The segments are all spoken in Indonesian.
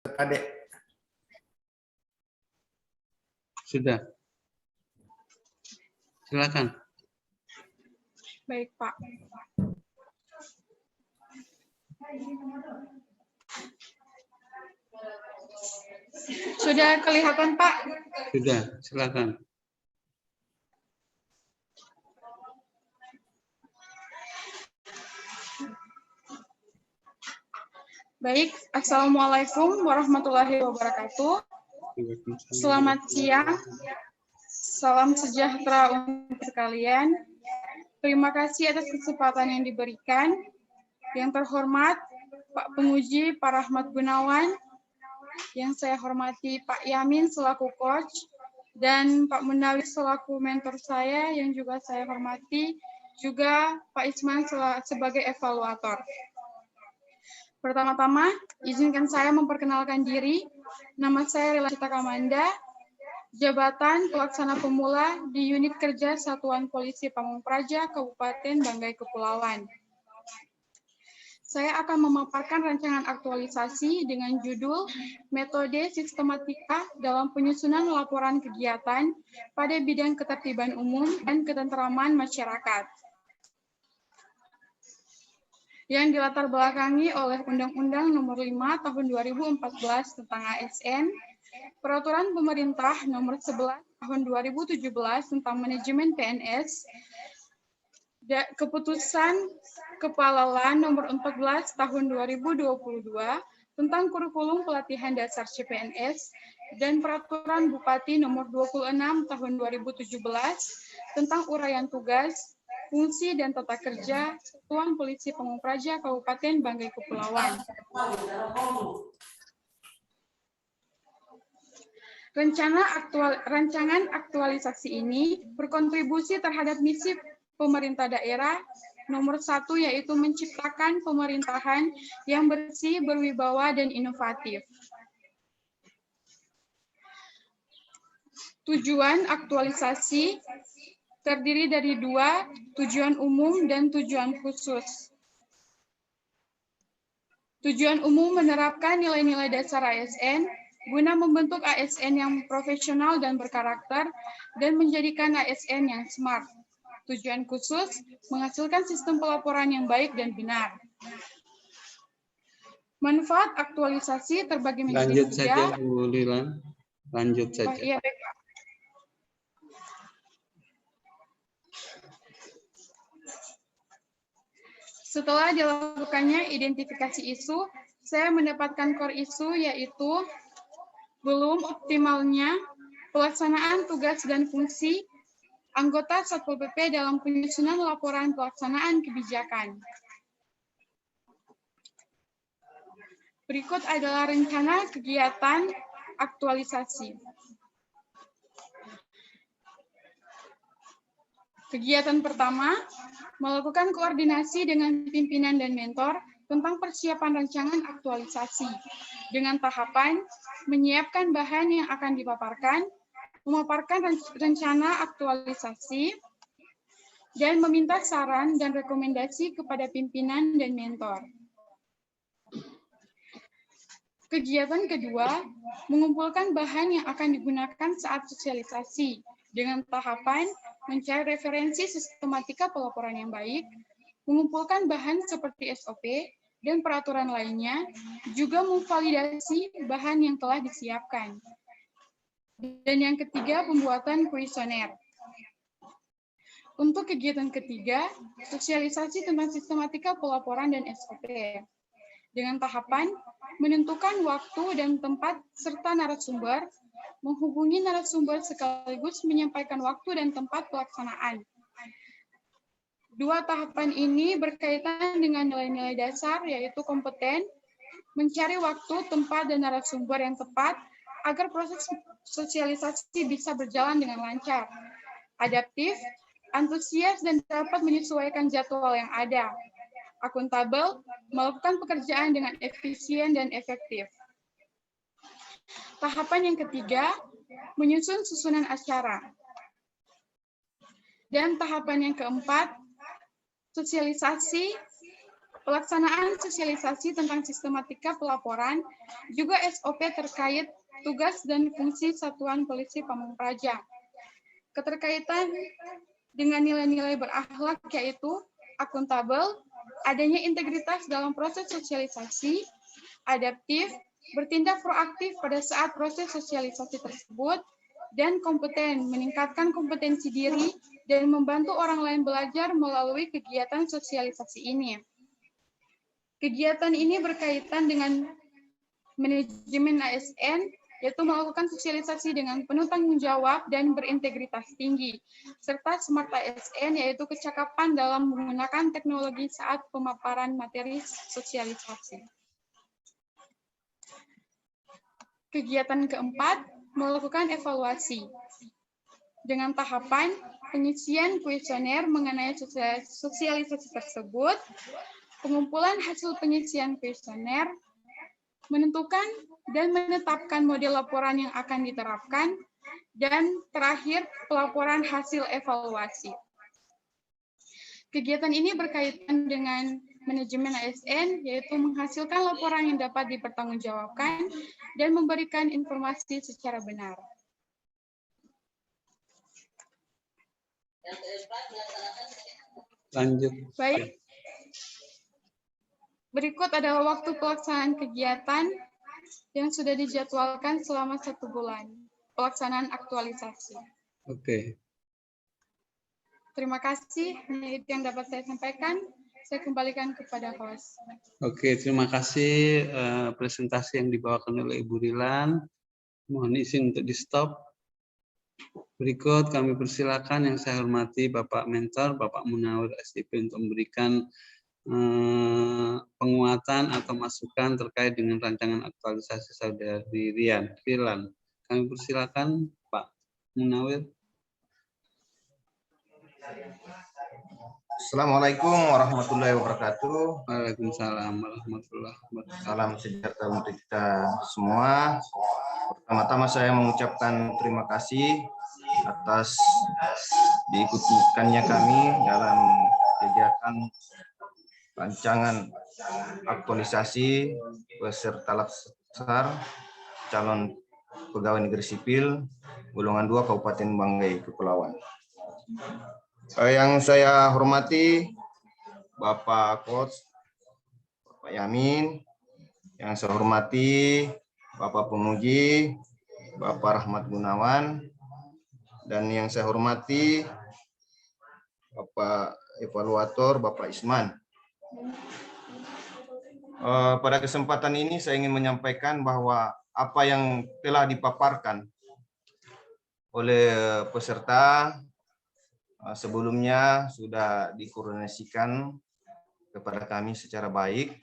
Adek. Sudah. Silakan. Baik, Pak. Sudah kelihatan, Pak? Sudah, silakan. Baik, Assalamualaikum warahmatullahi wabarakatuh. Selamat siang, salam sejahtera untuk sekalian. Terima kasih atas kesempatan yang diberikan. Yang terhormat Pak Penguji Pak Rahmat Gunawan, yang saya hormati Pak Yamin selaku coach, dan Pak Munawir selaku mentor saya, yang juga saya hormati, juga Pak Isman sebagai evaluator. Pertama-tama, izinkan saya memperkenalkan diri. Nama saya Rela Cita Kamanda, jabatan pelaksana pemula di unit kerja Satuan Polisi Pamung Praja, Kabupaten Banggai Kepulauan. Saya akan memaparkan rancangan aktualisasi dengan judul Metode Sistematika dalam Penyusunan Laporan Kegiatan pada Bidang Ketertiban Umum dan Ketentraman Masyarakat, yang dilatar belakangi oleh Undang-Undang Nomor 5 Tahun 2014 tentang ASN, Peraturan Pemerintah Nomor 11 Tahun 2017 tentang Manajemen PNS, Keputusan Kepala LAN Nomor 14 Tahun 2022 tentang Kurikulum Pelatihan Dasar CPNS, dan Peraturan Bupati Nomor 26 Tahun 2017 tentang Uraian Tugas, Fungsi dan Tata Kerja Satuan Polisi Pamung Praja Kabupaten Banggai Kepulauan. Rancangan aktualisasi ini berkontribusi terhadap misi pemerintah daerah nomor 1, yaitu menciptakan pemerintahan yang bersih, berwibawa, dan inovatif. Tujuan aktualisasi terdiri dari 2, tujuan umum dan tujuan khusus. Tujuan umum menerapkan nilai-nilai dasar ASN guna membentuk ASN yang profesional dan berkarakter dan menjadikan ASN yang smart. Tujuan khusus menghasilkan sistem pelaporan yang baik dan benar. Manfaat aktualisasi terbagi menjadi 3. Lanjut saja, Bu Lila. Lanjut saja. Iya, baik, Pak. Setelah dilakukannya identifikasi isu, saya mendapatkan core isu, yaitu belum optimalnya pelaksanaan tugas dan fungsi anggota Satpol PP dalam penyusunan laporan pelaksanaan kebijakan. Berikut adalah rencana kegiatan aktualisasi. Kegiatan pertama, melakukan koordinasi dengan pimpinan dan mentor tentang persiapan rancangan aktualisasi, dengan tahapan menyiapkan bahan yang akan dipaparkan, memaparkan rencana aktualisasi, dan meminta saran dan rekomendasi kepada pimpinan dan mentor. Kegiatan kedua, mengumpulkan bahan yang akan digunakan saat sosialisasi, dengan tahapan mencari referensi sistematika pelaporan yang baik, mengumpulkan bahan seperti SOP dan peraturan lainnya, juga memvalidasi bahan yang telah disiapkan. Dan yang ketiga, pembuatan kuesioner. Untuk kegiatan ketiga, sosialisasi tentang sistematika pelaporan dan SOP. Dengan tahapan, menentukan waktu dan tempat serta narasumber, menghubungi narasumber sekaligus menyampaikan waktu dan tempat pelaksanaan. 2 tahapan ini berkaitan dengan nilai-nilai dasar, yaitu kompeten, mencari waktu, tempat, dan narasumber yang tepat agar proses sosialisasi bisa berjalan dengan lancar, adaptif, antusias, dan dapat menyesuaikan jadwal yang ada, akuntabel, melakukan pekerjaan dengan efisien dan efektif. Tahapan yang ketiga, menyusun susunan acara. Dan tahapan yang keempat, sosialisasi pelaksanaan sosialisasi tentang sistematika pelaporan, juga SOP terkait tugas dan fungsi Satuan Polisi Pamung Praja. Keterkaitan dengan nilai-nilai berakhlak yaitu akuntabel, adanya integritas dalam proses sosialisasi, adaptif, bertindak proaktif pada saat proses sosialisasi tersebut, dan kompeten, meningkatkan kompetensi diri dan membantu orang lain belajar melalui kegiatan sosialisasi ini. Kegiatan ini berkaitan dengan manajemen ASN, yaitu melakukan sosialisasi dengan penuh tanggung jawab dan berintegritas tinggi, serta Smart ASN, yaitu kecakapan dalam menggunakan teknologi saat pemaparan materi sosialisasi. Kegiatan keempat, melakukan evaluasi. Dengan tahapan pengisian kuesioner mengenai sosialisasi tersebut, pengumpulan hasil pengisian kuesioner, menentukan dan menetapkan model laporan yang akan diterapkan, dan terakhir pelaporan hasil evaluasi. Kegiatan ini berkaitan dengan manajemen ASN, yaitu menghasilkan laporan yang dapat dipertanggungjawabkan dan memberikan informasi secara benar. Lanjut. Baik. Berikut adalah waktu pelaksanaan kegiatan yang sudah dijadwalkan selama 1 bulan. Pelaksanaan aktualisasi. Oke. Terima kasih. Ini yang dapat saya sampaikan. Saya kembalikan kepada host. Oke, terima kasih presentasi yang dibawakan oleh Ibu Rilan. Mohon izin untuk di-stop. Berikut kami persilakan yang saya hormati Bapak Mentor, Bapak Munawir SIP untuk memberikan penguatan atau masukan terkait dengan rancangan aktualisasi Saudari Rilan. Kami persilakan Pak Munawir. Assalamualaikum warahmatullahi wabarakatuh. Waalaikumsalam warahmatullahi wabarakatuh. Salam sejahtera untuk kita semua. Pertama-tama saya mengucapkan terima kasih atas diikutikannya kami dalam kegiatan rancangan aktualisasi peserta laksar calon pegawai negeri sipil golongan 2 Kabupaten Banggai Kepulauan. Yang saya hormati Bapak Coach, Bapak Yamin, yang saya hormati Bapak Penguji, Bapak Rahmat Gunawan, dan yang saya hormati Bapak Evaluator, Bapak Isman. Pada kesempatan ini saya ingin menyampaikan bahwa apa yang telah dipaparkan oleh peserta sebelumnya sudah dikoordinasikan kepada kami secara baik,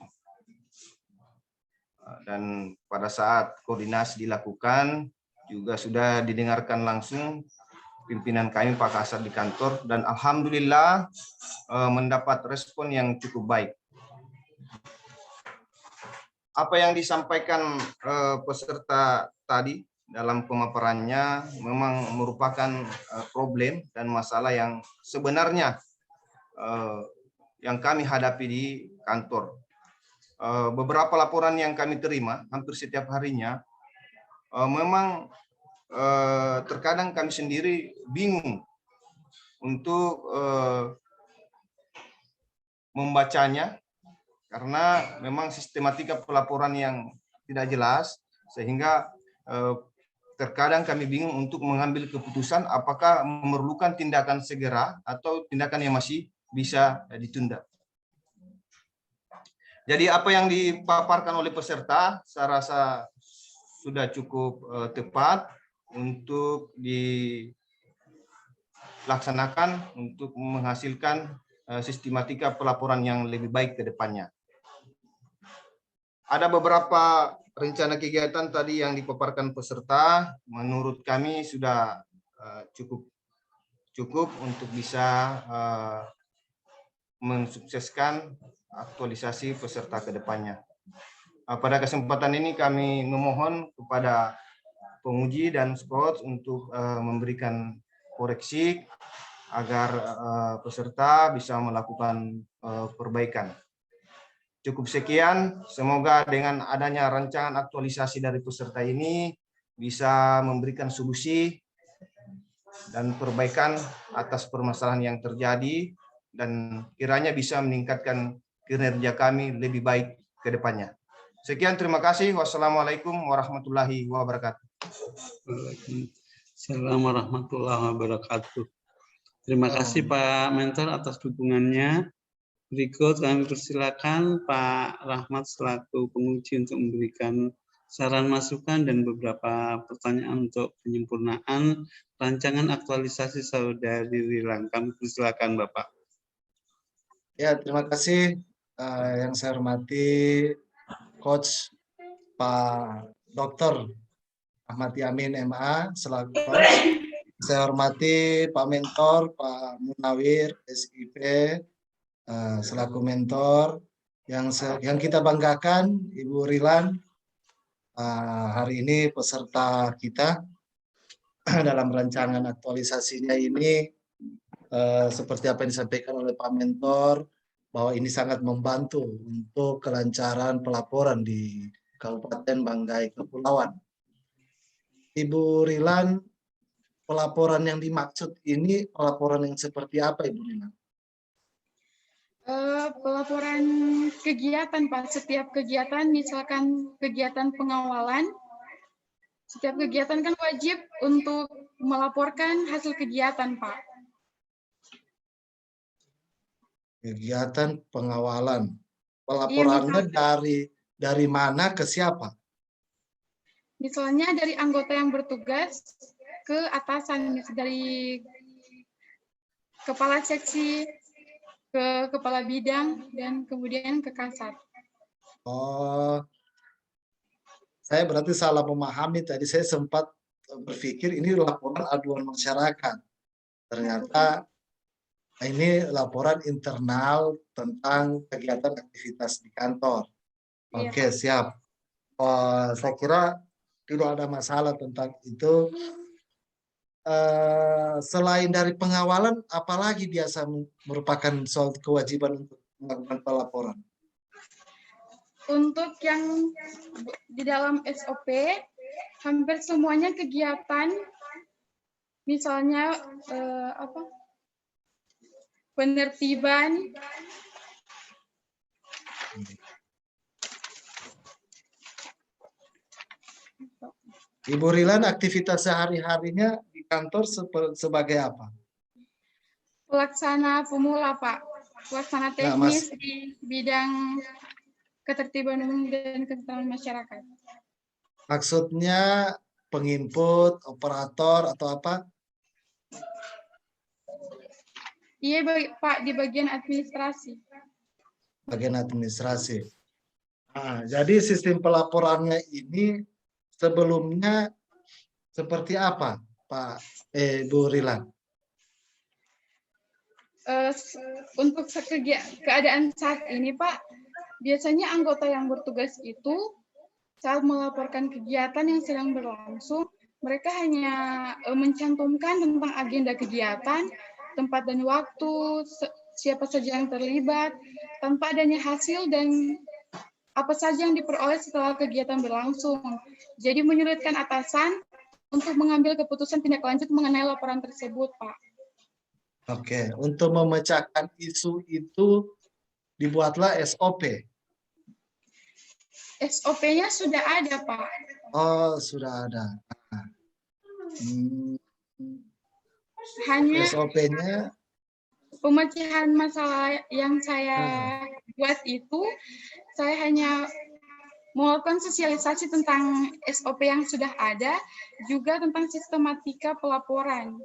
dan pada saat koordinasi dilakukan juga sudah didengarkan langsung pimpinan kami Pak Kasat di kantor, dan alhamdulillah mendapat respon yang cukup baik. Apa yang disampaikan peserta tadi dalam pemaparannya memang merupakan problem dan masalah yang sebenarnya yang kami hadapi di kantor. Beberapa laporan yang kami terima hampir setiap harinya memang terkadang kami sendiri bingung untuk membacanya karena memang sistematika pelaporan yang tidak jelas, sehingga terkadang kami bingung untuk mengambil keputusan apakah memerlukan tindakan segera atau tindakan yang masih bisa ditunda. Jadi apa yang dipaparkan oleh peserta saya rasa sudah cukup tepat untuk dilaksanakan untuk menghasilkan sistematika pelaporan yang lebih baik ke depannya. Ada beberapa rencana kegiatan tadi yang dipaparkan peserta, menurut kami sudah cukup untuk bisa mensukseskan aktualisasi peserta ke depannya. Pada kesempatan ini kami memohon kepada penguji dan coach untuk memberikan koreksi agar peserta bisa melakukan perbaikan. Cukup sekian, semoga dengan adanya rancangan aktualisasi dari peserta ini bisa memberikan solusi dan perbaikan atas permasalahan yang terjadi dan kiranya bisa meningkatkan kinerja kami lebih baik ke depannya. Sekian, terima kasih. Wassalamualaikum warahmatullahi wabarakatuh. Assalamualaikum warahmatullahi wabarakatuh. Terima kasih Pak Mentor atas dukungannya. Berikut kami persilakan Pak Rahmat selaku penguji untuk memberikan saran masukan dan beberapa pertanyaan untuk penyempurnaan rancangan aktualisasi Saudari Rilan. Kami persilakan Bapak. Ya, terima kasih yang saya hormati Coach Pak Dr. Ahmad Yamin MA selaku Coach. Saya hormati Pak Mentor, Pak Munawir SIP selaku mentor. Yang kita banggakan Ibu Rilan hari ini peserta kita dalam rancangan aktualisasinya ini seperti apa yang disampaikan oleh Pak Mentor, bahwa ini sangat membantu untuk kelancaran pelaporan di Kabupaten Banggai Kepulauan. Ibu Rilan, pelaporan yang dimaksud ini pelaporan yang seperti apa, Ibu Rilan? Pelaporan kegiatan, Pak. Setiap kegiatan, misalkan kegiatan pengawalan, setiap kegiatan kan wajib untuk melaporkan hasil kegiatan, Pak. Kegiatan pengawalan. Pelaporannya dari mana ke siapa? Misalnya dari anggota yang bertugas ke atasan, dari kepala seksi ke kepala bidang dan kemudian ke kasat. Oh, saya berarti salah memahami tadi. Saya sempat berpikir ini laporan aduan masyarakat. Ternyata ini laporan internal tentang kegiatan aktivitas di kantor. Oke, siap. Saya kira tidak ada masalah tentang itu. Selain dari pengawalan, apalagi biasa merupakan soal kewajiban untuk melakukan pelaporan? Untuk yang di dalam SOP, hampir semuanya kegiatan, misalnya penertiban, Ibu Rilan, aktivitas sehari-harinya di kantor sebagai apa? pelaksana pemula, Pak. Pelaksana teknis di bidang ketertiban umum dan ketertiban masyarakat. Maksudnya penginput, operator, atau apa? Iya, Pak, di bagian administrasi. Bagian administrasi. Nah, jadi sistem pelaporannya ini sebelumnya seperti apa, Pak Bu Rilan? Untuk keadaan saat ini, Pak, biasanya anggota yang bertugas itu saat melaporkan kegiatan yang sedang berlangsung, mereka hanya mencantumkan tentang agenda kegiatan, tempat dan waktu, siapa saja yang terlibat, tanpa adanya hasil dan apa saja yang diperoleh setelah kegiatan berlangsung. Jadi menyulitkan atasan untuk mengambil keputusan tindak lanjut mengenai laporan tersebut, Pak. Oke, untuk memecahkan isu itu dibuatlah SOP. SOP-nya sudah ada, Pak. Oh, sudah ada. Hanya SOP-nya pemecahan masalah yang saya buat itu, saya hanya melakukan sosialisasi tentang SOP yang sudah ada, juga tentang sistematika pelaporan.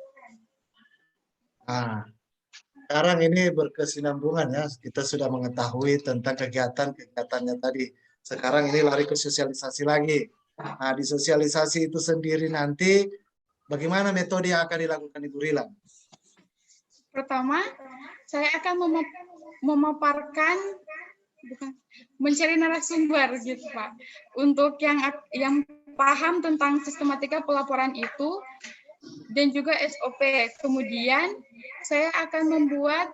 Sekarang ini berkesinambungan ya, kita sudah mengetahui tentang kegiatan-kegiatannya tadi. Sekarang ini lari ke sosialisasi lagi. Nah, di sosialisasi itu sendiri nanti, bagaimana metode yang akan dilakukan Ibu Rilan? Pertama, saya akan memaparkan, mencari narasumber gitu, Pak. Untuk yang paham tentang sistematika pelaporan itu, dan juga SOP. Kemudian saya akan membuat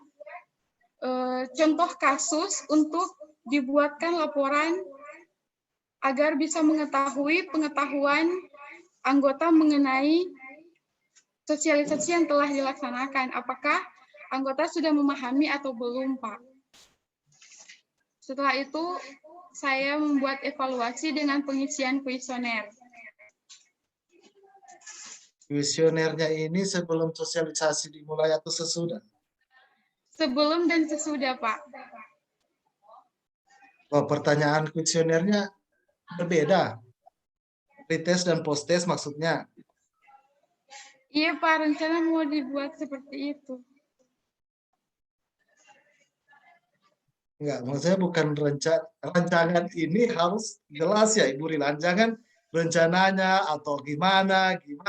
contoh kasus untuk dibuatkan laporan agar bisa mengetahui pengetahuan anggota mengenai sosialisasi yang telah dilaksanakan. Apakah anggota sudah memahami atau belum, Pak? Setelah itu, saya membuat evaluasi dengan pengisian kuesioner. Kuesionernya ini sebelum sosialisasi dimulai atau sesudah? Sebelum dan sesudah, Pak. Oh, pertanyaan kuesionernya berbeda. Pretest dan posttest maksudnya. Iya, Pak, rencana mau dibuat seperti itu. Enggak, maksudnya bukan rancangan ini harus jelas ya Ibu Rilan. Jangan rencananya atau gimana gitu.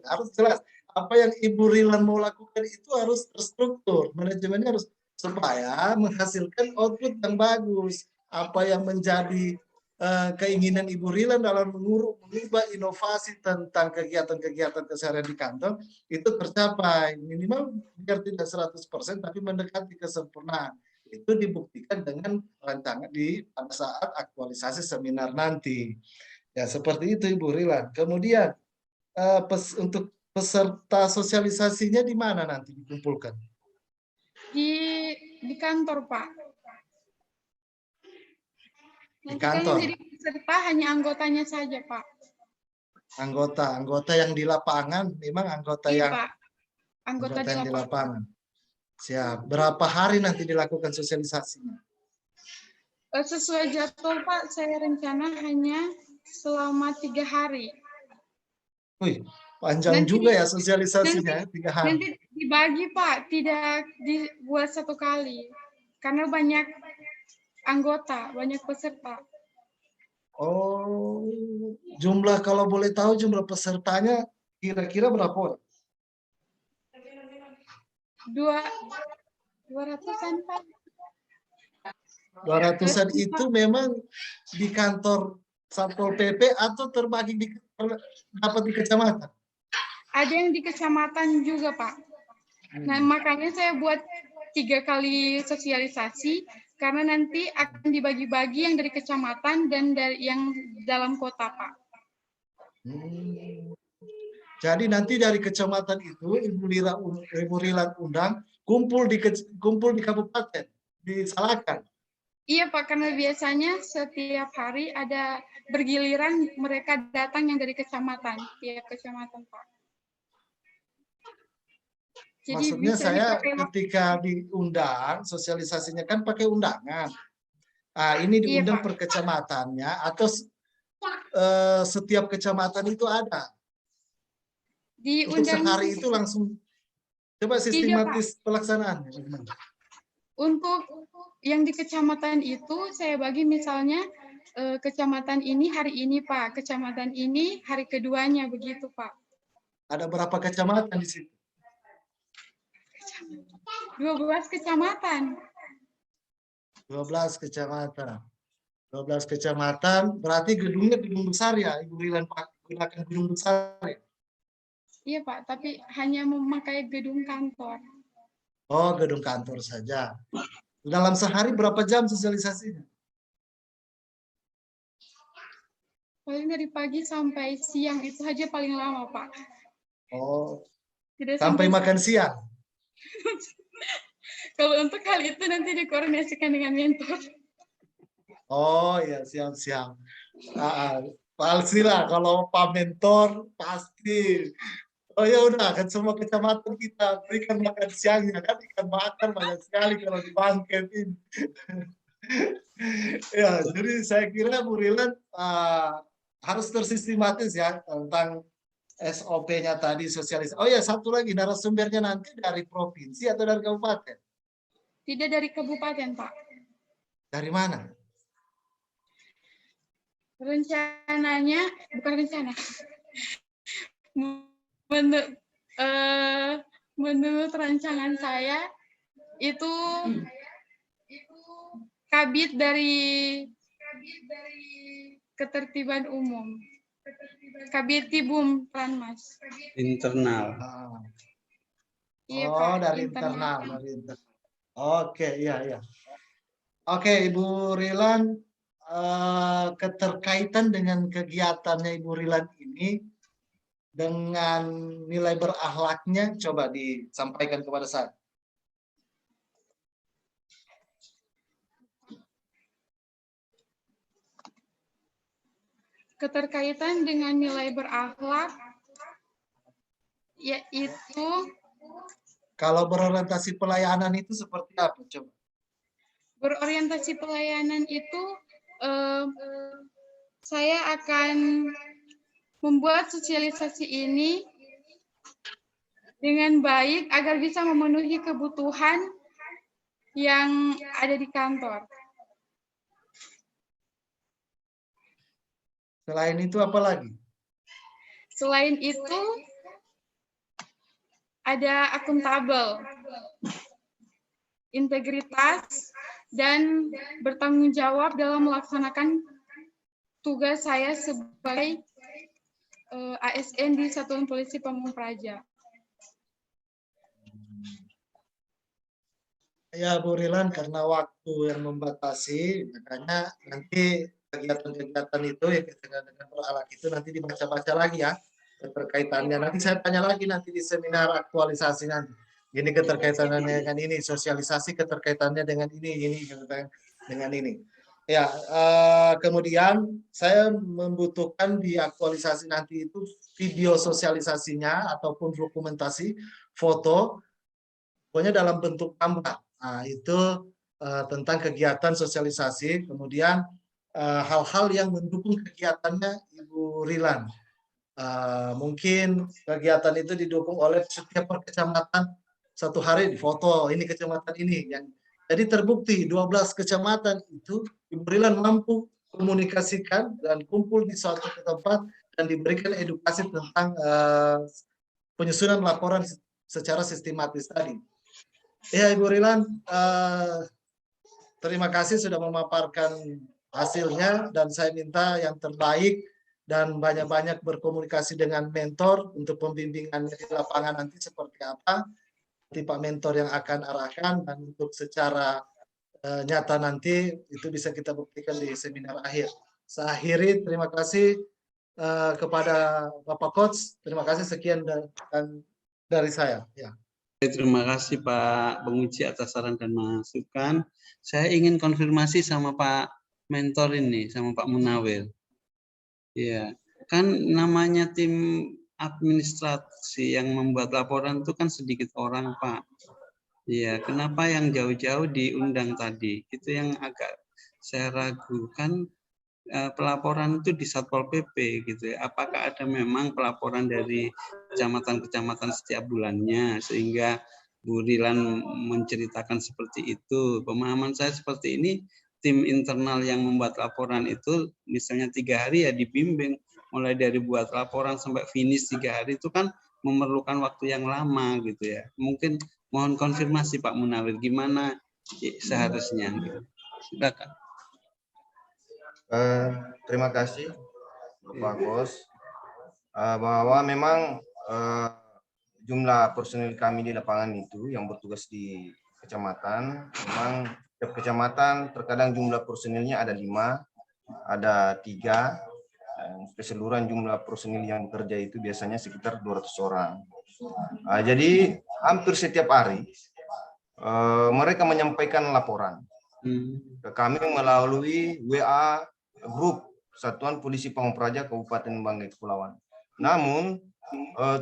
Harus jelas. Apa yang Ibu Rilan mau lakukan itu harus terstruktur. Manajemennya harus supaya menghasilkan output yang bagus. Apa yang menjadi keinginan Ibu Rilan dalam mengubah inovasi tentang kegiatan-kegiatan keseharian di kantor itu tercapai. Minimal biar tidak 100% tapi mendekati kesempurnaan. Itu dibuktikan dengan rancangan pada saat aktualisasi seminar nanti. Ya, seperti itu Ibu Rilan. Kemudian untuk peserta sosialisasinya di mana nanti dikumpulkan? Di kantor, Pak. Di Nanti kan yang kantor. jadi peserta hanya anggotanya saja, Pak. Anggota yang di lapangan, memang anggota Iya, yang Pak. Anggota yang di di lapangan. lapangan. Siap. Berapa hari nanti dilakukan sosialisasinya? Sesuai jadwal, Pak, saya rencana hanya selama 3 hari. Wih, panjang Nanti juga ya sosialisasinya, 3 hari. Nanti dibagi, Pak, tidak dibuat satu kali. Karena banyak anggota, banyak peserta. Oh, jumlah kalau boleh tahu jumlah pesertanya kira-kira berapa orang? 200-an, Pak. 200-an itu memang di kantor Satpol PP atau terbagi dapat di kecamatan? Ada yang di kecamatan juga, Pak. Nah, makanya saya buat 3 kali sosialisasi, karena nanti akan dibagi-bagi yang dari kecamatan dan dari yang dalam kota, Pak. Jadi nanti dari kecamatan itu Ibu Rilan undang kumpul di kabupaten, di Salakan. Iya, Pak, karena biasanya setiap hari ada bergiliran mereka datang yang dari kecamatan, tiap kecamatan, Pak. Jadi maksudnya bisa saya dipakai ketika diundang sosialisasinya kan pakai undangan. Ini diundang per kecamatannya atau setiap kecamatan itu ada. Untuk sehari itu langsung coba sistematis pelaksanaannya. Untuk yang di kecamatan itu saya bagi misalnya kecamatan ini hari ini, Pak, kecamatan ini hari keduanya, begitu, Pak. Ada berapa kecamatan di situ? 12 kecamatan. 12 kecamatan. 12 kecamatan, berarti gedungnya gedung besar ya, Ibu Rilan gunakan gedung besar ya? Iya, Pak, tapi hanya memakai gedung kantor. Oh, gedung kantor saja. Dalam sehari berapa jam sosialisasinya? Paling dari pagi sampai siang itu aja paling lama, Pak. Oh, tidak sampai makan siang? Kalau untuk hal itu nanti dikoordinasikan dengan mentor. Oh ya, siap-siap. Pastilah kalau Pak Mentor pasti. Oh ya udah, kan semua kecamatan kita berikan makan siangnya kan, ikan bakar banyak sekali kalau di Bangket ini. Ya, jadi saya kira Bu Rilan harus tersistematis ya tentang SOP-nya tadi sosialisasi. Oh ya, satu lagi narasumbernya nanti dari provinsi atau dari kabupaten? Tidak dari kabupaten, Pak. Dari mana? Rencananya, bukan rencana. Menurut rancangan saya, itu kabit dari ketertiban umum. Kabit Tibum Ranmas. Internal. Iya, oh, Pak, dari internal. Oke, iya. Oke, Ibu Rilan, keterkaitan dengan kegiatannya Ibu Rilan ini dengan nilai berakhlaknya coba disampaikan kepada saya. Keterkaitan dengan nilai berakhlak yaitu Kalau berorientasi pelayanan itu seperti apa? Coba. berorientasi pelayanan itu saya akan membuat sosialisasi ini dengan baik agar bisa memenuhi kebutuhan yang ada di kantor. Selain itu apa lagi? Selain itu, ada akuntabel, integritas, dan bertanggung jawab dalam melaksanakan tugas saya sebagai ASN di Satuan Polisi Pamung Praja. Ya, Bu Rilan, karena waktu yang membatasi, makanya nanti kegiatan-kegiatan itu yang dengan berakhlak itu nanti dibaca-baca lagi ya keterkaitannya. Nanti saya tanya lagi nanti di seminar aktualisasi nanti. Ini keterkaitannya dengan ini, sosialisasi keterkaitannya dengan ini dengan ini. Ya, kemudian saya membutuhkan di aktualisasi nanti itu video sosialisasinya ataupun dokumentasi, foto, pokoknya dalam bentuk gambar. Nah, itu tentang kegiatan sosialisasi, kemudian hal-hal yang mendukung kegiatannya Ibu Rilan. Mungkin kegiatan itu didukung oleh setiap kecamatan satu hari di foto ini kecamatan ini yang jadi terbukti 12 kecamatan itu Ibu Rilan mampu komunikasikan dan kumpul di suatu tempat dan diberikan edukasi tentang penyusunan laporan secara sistematis tadi. Ya, Ibu Rilan, terima kasih sudah memaparkan hasilnya dan saya minta yang terbaik dan banyak-banyak berkomunikasi dengan mentor untuk pembimbingan di lapangan nanti seperti apa. Nanti Pak mentor yang akan arahkan dan untuk secara nyata nanti itu bisa kita buktikan di seminar akhir. Saya akhiri, terima kasih kepada Bapak Coach. Terima kasih sekian dan dari saya. Ya. Terima kasih Pak Penguji atas saran dan masukan. Saya ingin konfirmasi sama Pak Mentor ini, sama Pak Munawir. Ya, kan namanya tim administrasi yang membuat laporan itu kan sedikit orang, Pak. Ya, kenapa yang jauh-jauh diundang tadi? Itu yang agak saya ragukan. Pelaporan itu di Satpol PP gitu ya. Apakah ada memang pelaporan dari kecamatan-kecamatan setiap bulannya sehingga Bu Rilan menceritakan seperti itu. Pemahaman saya seperti ini, tim internal yang membuat laporan itu misalnya 3 hari ya dibimbing mulai dari buat laporan sampai finish 3 hari itu kan memerlukan waktu yang lama gitu ya. Mungkin mohon konfirmasi Pak Munawir gimana seharusnya gitu. Silakan. Terima kasih Bapak Bos, bahwa memang jumlah personil kami di lapangan itu yang bertugas di kecamatan, memang setiap kecamatan terkadang jumlah personilnya ada 5, ada 3, keseluruhan jumlah personil yang bekerja itu biasanya sekitar 200 orang. Jadi hampir setiap hari mereka menyampaikan laporan ke kami melalui WA grup Satuan Polisi Pamung Praja Kabupaten Banggai Kepulauan. Namun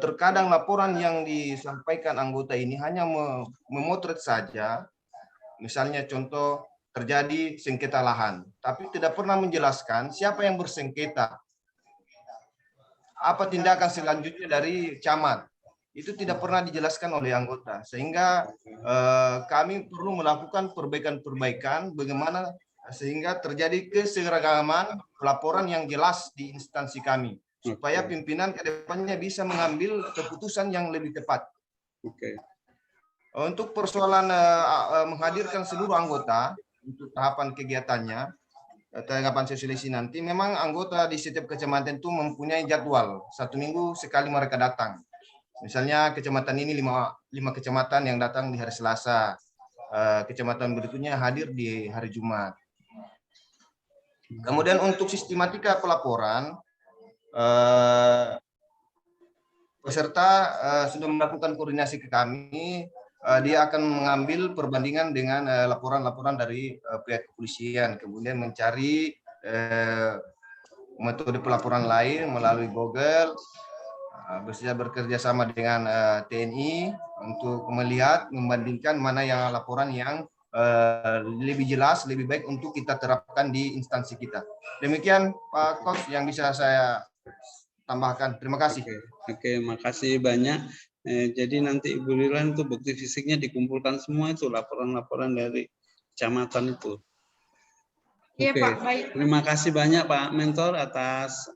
terkadang laporan yang disampaikan anggota ini hanya memotret saja, misalnya contoh terjadi sengketa lahan, tapi tidak pernah menjelaskan siapa yang bersengketa, apa tindakan selanjutnya dari camat. Itu tidak pernah dijelaskan oleh anggota, sehingga kami perlu melakukan perbaikan-perbaikan bagaimana sehingga terjadi keseragaman pelaporan yang jelas di instansi kami, supaya pimpinan ke depannya bisa mengambil keputusan yang lebih tepat. Oke. Untuk persoalan menghadirkan seluruh anggota untuk tahapan kegiatannya, tahapan sosialisasi nanti, memang anggota di setiap kecamatan itu mempunyai jadwal 1 minggu sekali mereka datang. Misalnya kecamatan ini 5 kecamatan yang datang di hari Selasa, kecamatan berikutnya hadir di hari Jumat. Kemudian untuk sistematika pelaporan, peserta sudah melakukan koordinasi ke kami. Dia akan mengambil perbandingan dengan laporan-laporan dari pihak kepolisian, kemudian mencari metode pelaporan lain melalui Google, bekerja sama dengan TNI untuk melihat, membandingkan mana yang laporan yang lebih jelas, lebih baik untuk kita terapkan di instansi kita. Demikian Pak Coach yang bisa saya tambahkan. Terima kasih. Oke, makasih banyak. Jadi nanti Ibu Lilan itu bukti fisiknya dikumpulkan semua itu laporan-laporan dari kecamatan itu. Iya Oke, Pak, baik. terima kasih banyak Pak Mentor atas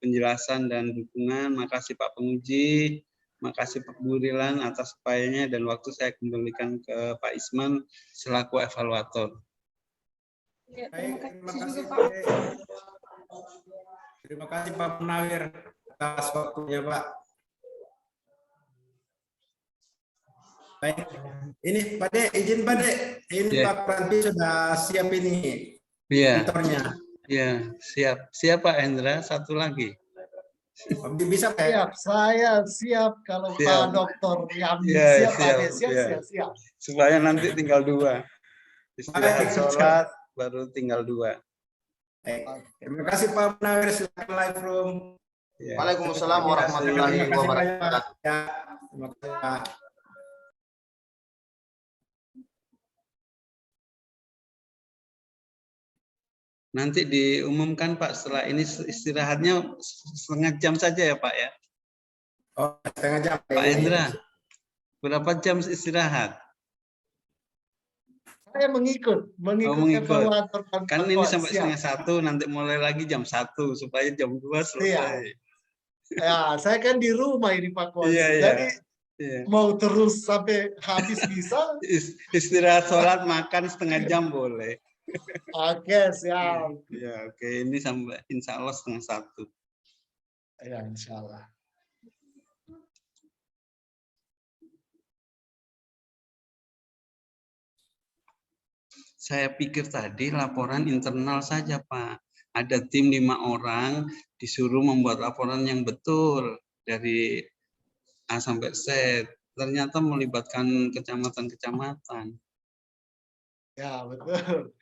penjelasan dan dukungan. Makasih Pak Penguji, makasih Pak Burilan atas upayanya, dan waktu saya kembalikan ke Pak Isman selaku evaluator. Ya, Baik, terima kasih juga Pak. Terima kasih Pak Munawir atas waktunya Pak. Baik, ini Pak De, izin Pak De, ini Ya. Pak Pranti sudah siap ini Iya, mentornya. iya, siap. Siap Pak Hendra, satu lagi. Bisa Pak? Siap, saya siap kalau Siap. Pak Dokter yang Iya, siap, Pak De, siap, iya. siap. Supaya nanti tinggal 2. Istirahat Baik, sholat, baru tinggal 2. Baik. Terima kasih Pak Munawir, silakan live room. Ya. Waalaikumsalam Terima kasih. warahmatullahi Terima kasih wabarakatuh. banyak. Ya, terima kasih Pak. Nanti diumumkan Pak, setelah ini istirahatnya setengah jam saja ya Pak ya. Oh, setengah jam. Pak Hendra, berapa jam istirahat? Saya mengikut mengikut. evaluator Kan ini sampai siap. setengah 1, nanti mulai lagi jam 1 supaya jam 2 selesai. Ya, saya kan di rumah ini Pak Coach. Iya, iya. Jadi Iya. mau terus sampai habis bisa? Istirahat sholat makan setengah jam boleh. Oke, siap. Ya, oke, ini sampai insya Allah setengah 1. Ya, insya Allah. Saya pikir tadi laporan internal saja Pak. Ada tim 5 orang disuruh membuat laporan yang betul dari A sampai Z. Ternyata melibatkan kecamatan-kecamatan. Ya, betul.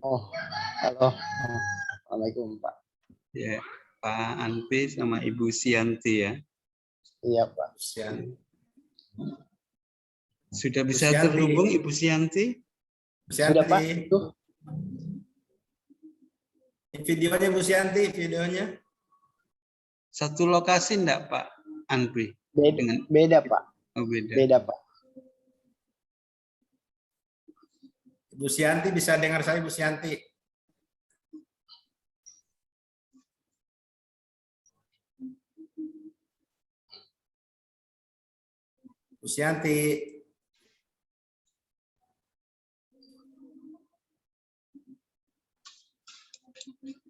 Oh, halo. Assalamualaikum Pak. Ya, Pak Anpi sama Ibu Sianti ya. Iya Pak. Sudah bisa Sianti. terhubung Ibu Sianti? Sudah Pak. Tuh. Videonya Bu Sianti, videonya. Satu lokasi enggak Pak Anpi? Beda Pak. Oh, beda. Beda Pak. Bu Sianti bisa dengar saya Bu Sianti. Bu Sianti.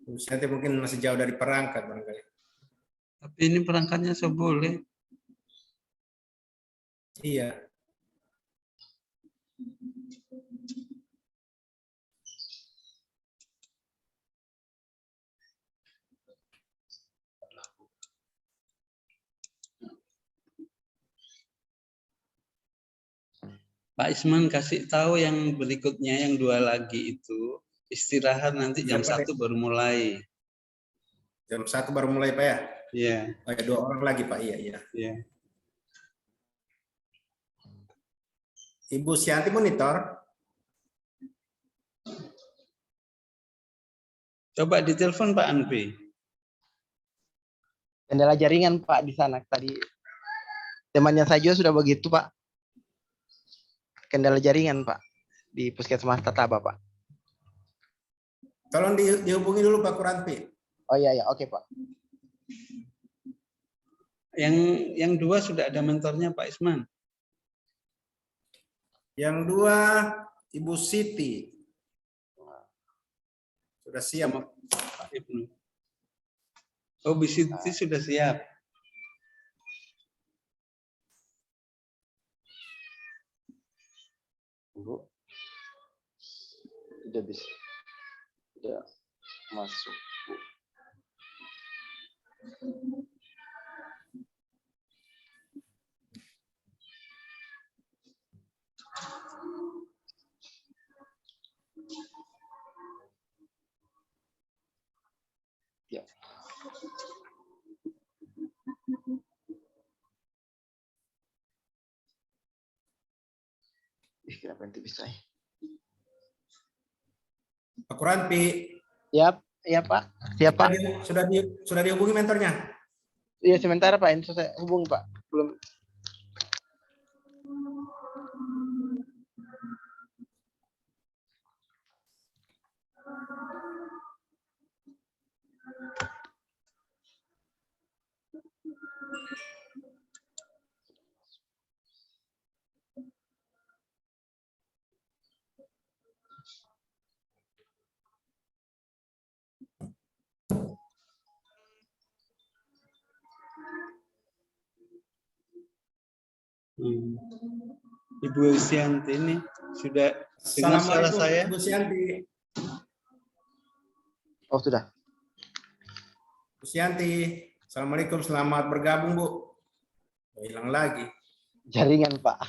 Bu Sianti mungkin masih jauh dari perangkat barangkali. Tapi ini perangkatnya saya boleh. Iya. Pak Isman kasih tahu yang berikutnya, yang 2 lagi itu istirahat nanti jam 1 baru mulai. Jam 1 baru mulai Pak ya? Iya. Oh ya, 2 orang lagi Pak, iya. Iya. Ibu Sianti monitor. Coba ditelepon Pak Anpi. Kendala jaringan Pak di sana tadi. Temannya saya juga sudah begitu Pak. Kendala jaringan Pak di Puskesmas Tataba Pak. Tolong dihubungi dulu Pak Kuranti. Oh iya ya, oke Pak. Yang 2 sudah ada mentornya Pak Isman. Yang 2 Ibu Siti. Sudah siap. Pak Ibnu. Oh, Bu Siti sudah siap. Bu, udah bisa, udah masuk, Bu. Ya. Kenapa nanti bisa? Pak Kuranti, Yap, iya Pak. Siapa? sudah dihubungi mentornya? Iya sementara Pak, ini saya hubungi Pak. Belum. Ibu Sianti ini sudah dengar suara Assalamualaikum, saya? Ibu Sianti. Oh sudah. Bu Sianti, Assalamualaikum, selamat bergabung Bu. Hilang lagi. Jaringan Pak.